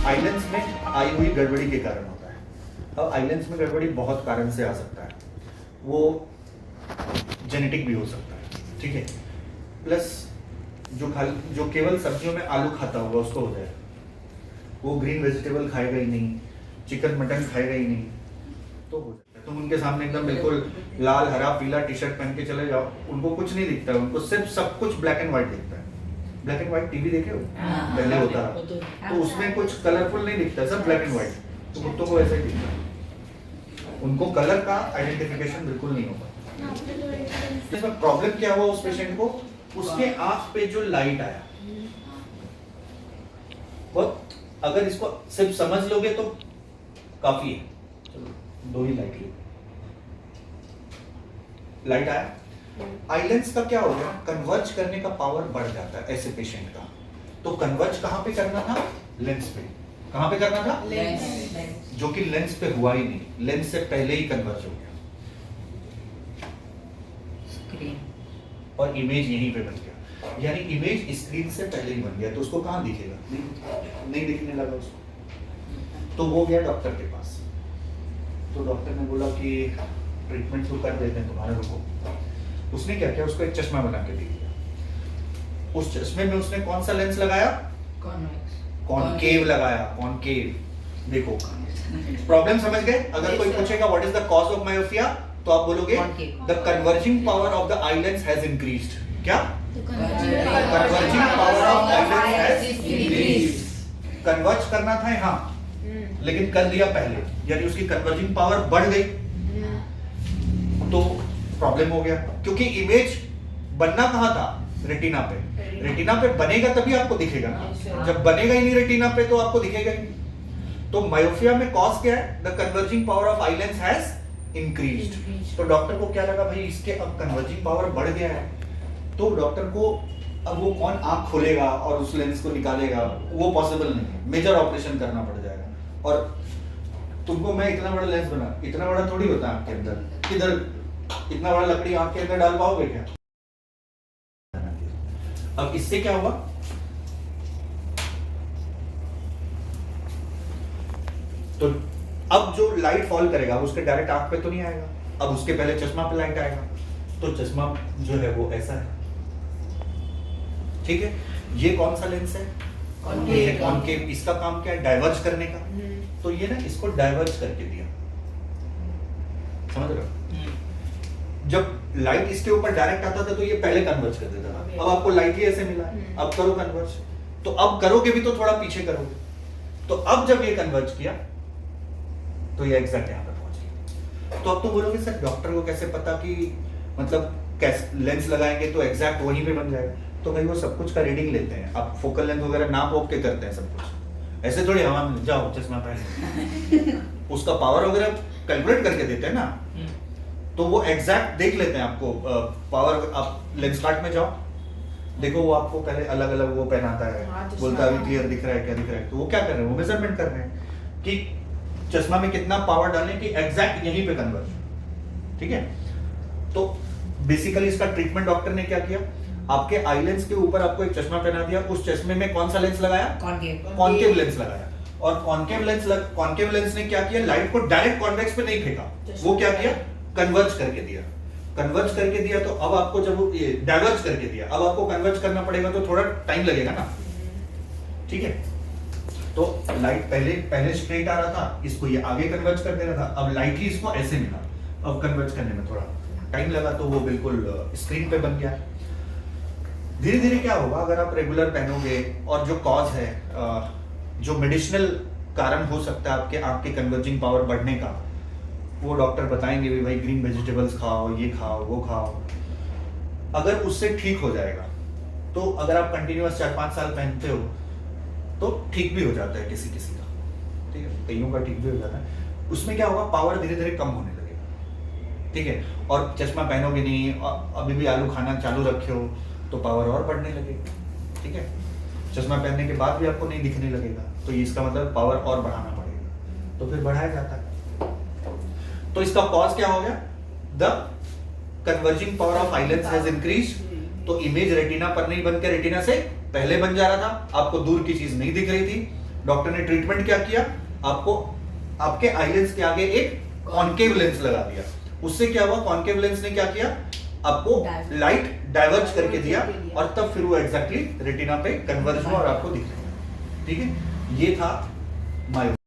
Eye lens में आई हुई गड़बड़ी के कारण होता है। अब आईलेंस में गड़बड़ी बहुत कारण से आ सकता है, वो जेनेटिक भी हो सकता है, ठीक है। प्लस जो केवल सब्जियों में आलू खाता होगा उसको हो जाएगा, वो ग्रीन वेजिटेबल खाएगा ही नहीं, चिकन मटन खाएगा ही नहीं, तो हो जाता है। तुम उनके सामने एकदम बिल्कुल लाल हरा पीला टी शर्ट पहन के चले जाओ, उनको कुछ नहीं दिखता है, उनको सिर्फ सब कुछ ब्लैक एंड व्हाइट दिखता है। ब्लैक एंड व्हाइट टीवी देखे हो पहले होता है, तो उसमें कुछ कलरफुल नहीं दिखता, सब ब्लैक एंड व्हाइट। तो कुत्तों को ऐसा ही दिखता है, उनको कलर का आइडेंटिफिकेशन बिल्कुल नहीं होगा। इसमें प्रॉब्लम क्या हुआ उस पेशेंट को, उसके आंख पे जो लाइट आया, बहुत अगर इसको सिर्फ समझ लोगे तो काफी है। चलो 2 ही लाइट आया। आईलेंस का क्या हो गया, कन्वर्ज करने का पावर बढ़ जाता है ऐसे पेशेंट का। तो कन्वर्ज कहां पे करना था, लेंस पे। कहां पे करना था, लेंस। जो कि लेंस पे हुआ ही नहीं, लेंस से पहले ही कन्वर्ज हो गया, स्क्रीन और इमेज यहीं पे बन गया। यानी इमेज स्क्रीन से पहले ही बन गया, तो उसको कहां दिखेगा, नहीं दिखने लगा उसको। तो वो गया डॉक्टर के पास, तो डॉक्टर ने बोला कि ट्रीटमेंट शुरू कर देते हैं तुम्हारे, रुको। उसने क्या किया, उसको एक चश्मा बना के दे दिया। उस चश्मे में उसने कौन सा लेंस लगाया, कॉनकेव लगाया, कॉनकेव। देखो प्रॉब्लम समझ गए। अगर कोई पूछेगा what is the cause of myopia, तो आप बोलोगे the converging power of the eye lens has increased. क्या, converging power of eye lens has increased. Converge करना था यहाँ, लेकिन कर दिया पहले, यानी उसकी कन्वर्जिंग पावर बढ़ गई, तो प्रॉब्लम हो गया। क्योंकि इमेज बनना कहां था, रेटिना पे। रेटिना पे बनेगा तभी आपको दिखेगा ना, जब बनेगा ही नहीं रेटिना पे तो आपको दिखेगा ही नहीं। तो मायोपिया में कॉज क्या है, the converging power of eye lens has increased. तो डॉक्टर को क्या लगा, भाई इसके अब कन्वर्जिंग पावर बढ़ गया है, तो डॉक्टर को अब वो कौन आंख खोलेगा और उस लेंस को निकालेगा, वो पॉसिबल नहीं है, मेजर ऑपरेशन करना पड़ जाएगा। और तुमको मैं इतना बड़ा लेंस बना, इतना बड़ा थोड़ी होता है आपके अंदर, किधर इतना बड़ा लकड़ी आंख के अंदर डाल पाओगे क्या। अब इससे क्या होगा, तो अब जो लाइट फॉल करेगा उसके डायरेक्ट आंख पे तो नहीं आएगा, अब उसके पहले चश्मा पे लाइट आएगा, तो चश्मा जो है वो ऐसा है, ठीक है। ये कौन सा लेंस है, कॉनकेव। इसका काम क्या है, डाइवर्ज करने का। तो ये ना इसको डाइवर्ज करके दिया, समझ रहे हो। जब लाइट इसके ऊपर डायरेक्ट आता था तो ये पहले कन्वर्ज कर देता था, अब आपको लाइट ही ऐसे मिला, अब करो कन्वर्ज। तो अब करोगे भी तो थोड़ा पीछे करोगे, तो अब जब ये कन्वर्ज किया तो ये एग्जैक्ट यहाँ पे पहुंच गया। तो अब तो बोलोगे सर डॉक्टर को कैसे पता कि मतलब कैसे लेंस लगाएंगे तो एग्जैक्ट वहीं पे बन जाएगा। तो भाई वो सब कुछ का रीडिंग लेते हैं, आप फोकल लेंथ वगैरह नाप वोप के करते हैं सब कुछ, ऐसे थोड़ी हवा में जाओ चश्मा पहन उसका पावर वगैरह कैलकुलेट करके देते हैं ना, तो वो एग्जैक्ट देख लेते हैं आपको पावर। आप लेंस कार्ट में जाओ, देखो वो आपको पहले अलग अलग वो पहनाता है, बोलता है क्लियर दिख रहा है क्या दिख रहा है, तो वो क्या कर रहे हैं, वो मेजरमेंट कर रहे हैं कि चश्मा में कितना पावर डालने की एग्जैक्ट यहीं पे कन्वर्ज, ठीक है। तो बेसिकली इसका ट्रीटमेंट डॉक्टर ने क्या किया, आपके आई लेंस के ऊपर आपको एक चश्मा पहना दिया, उस चश्मे में कौन सा लेंस लगाया, कॉनकेव लेंस लगाया। और कॉनकेव लेंस ने क्या किया, लाइट को डायरेक्ट कॉन्वेक्स पे नहीं फेंका, वो क्या किया, कन्वर्ज करके दिया। कन्वर्ज करके दिया तो अब आपको जब ये डाइवर्ज करके दिया, अब आपको कन्वर्ज करना पड़ेगा तो थोड़ा टाइम लगेगा ना, ठीक है। तो लाइट पहले स्ट्रेट आ रहा था, इसको ये आगे कन्वर्ज कर दे रहा था, अब लाइट ही इसको ऐसे मिला, अब कन्वर्ज करने में थोड़ा टाइम लगा, तो वो बिल्कुल स्क्रीन पे बन गया। धीरे धीरे क्या होगा, अगर आप रेगुलर पहनोगे और जो कॉज है, जो मेडिसिनल कारण हो सकता है आपके आंख के कन्वर्जिंग पावर बढ़ने का, वो डॉक्टर बताएंगे भी भाई ग्रीन वेजिटेबल्स खाओ, ये खाओ, वो खाओ। अगर उससे ठीक हो जाएगा, तो अगर आप कंटिन्यूअस 4-5 साल पहनते हो तो ठीक भी हो जाता है किसी किसी का, ठीक है, कईयों का ठीक भी हो जाता है। उसमें क्या होगा, पावर धीरे धीरे कम होने लगेगा, ठीक है। और चश्मा पहनोगे नहीं, अभी भी आलू खाना चालू रखे हो तो पावर और बढ़ने लगेगा, ठीक है। चश्मा पहनने के बाद भी आपको नहीं दिखने लगेगा, तो इसका मतलब पावर और बढ़ाना पड़ेगा, तो फिर बढ़ाया जाता है। तो इसका कॉज क्या हो गया, the converging power of eye lens has increase. तो इमेज रेटिना पर नहीं बन के रेटिना से पहले बन जा रहा था, आपको दूर की चीज नहीं दिख रही थी, डॉक्टर ने ट्रीटमेंट क्या किया, आपको आपके आईलेंस के आगे एक कॉन्केव लेंस लगा दिया। उससे क्या हुआ, कॉन्केव लेंस ने क्या किया, आपको लाइट डाइवर्ज करके दिया और तब फिर वो एग्जैक्टली रेटिना पे कन्वर्ज हुआ और आपको दिख रहा है। ठीक है, ये था मायोपिया।